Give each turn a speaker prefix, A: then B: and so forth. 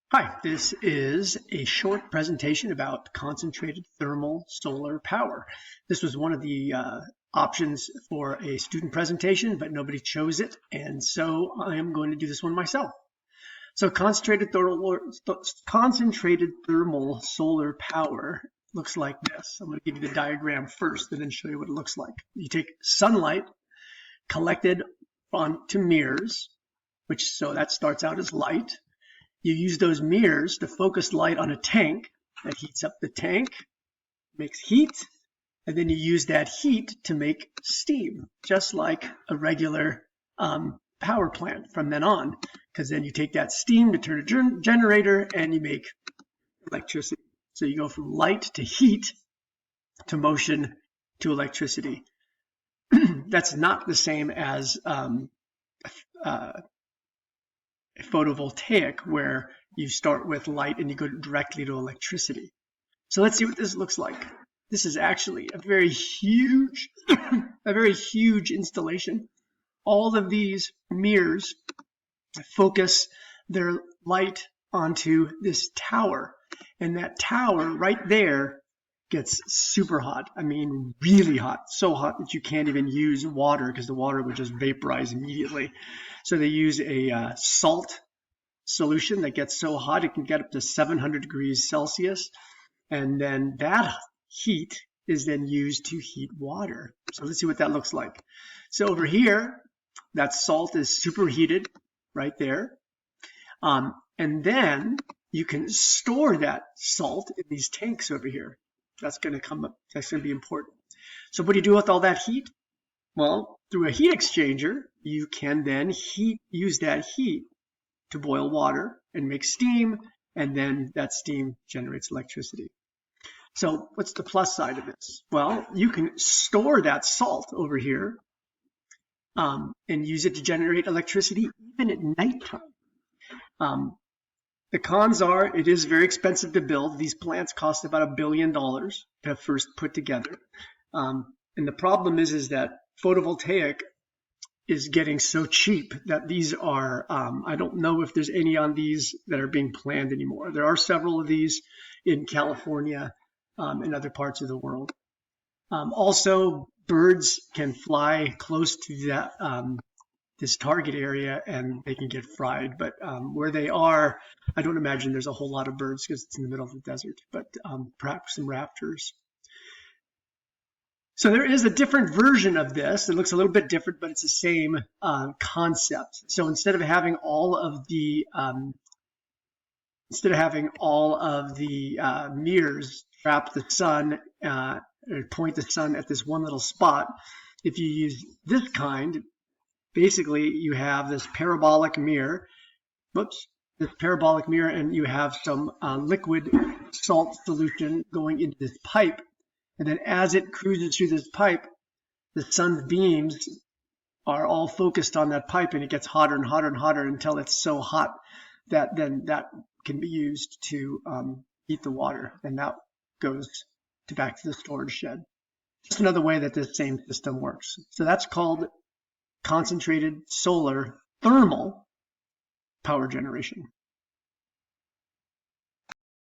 A: Hi, this is a short presentation about concentrated thermal solar power. This was one of the options for a student presentation, but nobody chose it, and so I am going to do this one myself. So concentrated thermal solar power looks like this. I'm going to give you the diagram first and then show you what it looks like. You take sunlight collected onto mirrors, so that starts out as light. You use those mirrors to focus light on a tank that heats up the tank, makes heat, and then you use that heat to make steam, just like a regular power plant from then on, because then you take that steam to turn a generator and you make electricity. So you go from light to heat to motion to electricity. That's not the same as photovoltaic, where you start with light and you go directly to electricity. So let's see what this looks like. This is actually a very huge, installation. All of these mirrors focus their light onto this tower, and that tower right there gets super hot. I mean, really hot, so hot that you can't even use water because the water would just vaporize immediately. So they use a salt solution that gets so hot it can get up to 700 degrees Celsius, and then that heat is then used to heat water. So let's see what that looks like. So over here, that salt is superheated right there, and then you can store that salt in these tanks over here. That's going to come up. That's going to be important. So what do you do with all that heat? Well, through a heat exchanger, you can then use that heat to boil water and make steam, and then that steam generates electricity. So what's the plus side of this? Well, you can store that salt over here and use it to generate electricity even at nighttime. The cons are it is very expensive to build. These plants cost about $1 billion to first put together. And the problem is that photovoltaic is getting so cheap that these are, I don't know if there's any on these that are being planned anymore. There are several of these in California and other parts of the world. Also, birds can fly close to that this target area and they can get fried. But where they are, I don't imagine there's a whole lot of birds because it's in the middle of the desert, but perhaps some raptors. So there is a different version of this. It looks a little bit different, but it's the same concept. So instead of having all of the mirrors trap the sun or point the sun at this one little spot, if you use this kind, basically you have this parabolic mirror. This parabolic mirror, and you have some liquid salt solution going into this pipe. And then as it cruises through this pipe, the sun's beams are all focused on that pipe, and it gets hotter and hotter and hotter until it's so hot that then that can be used to heat the water, and that goes back to the storage shed. Just another way that this same system works. So that's called concentrated solar thermal power generation.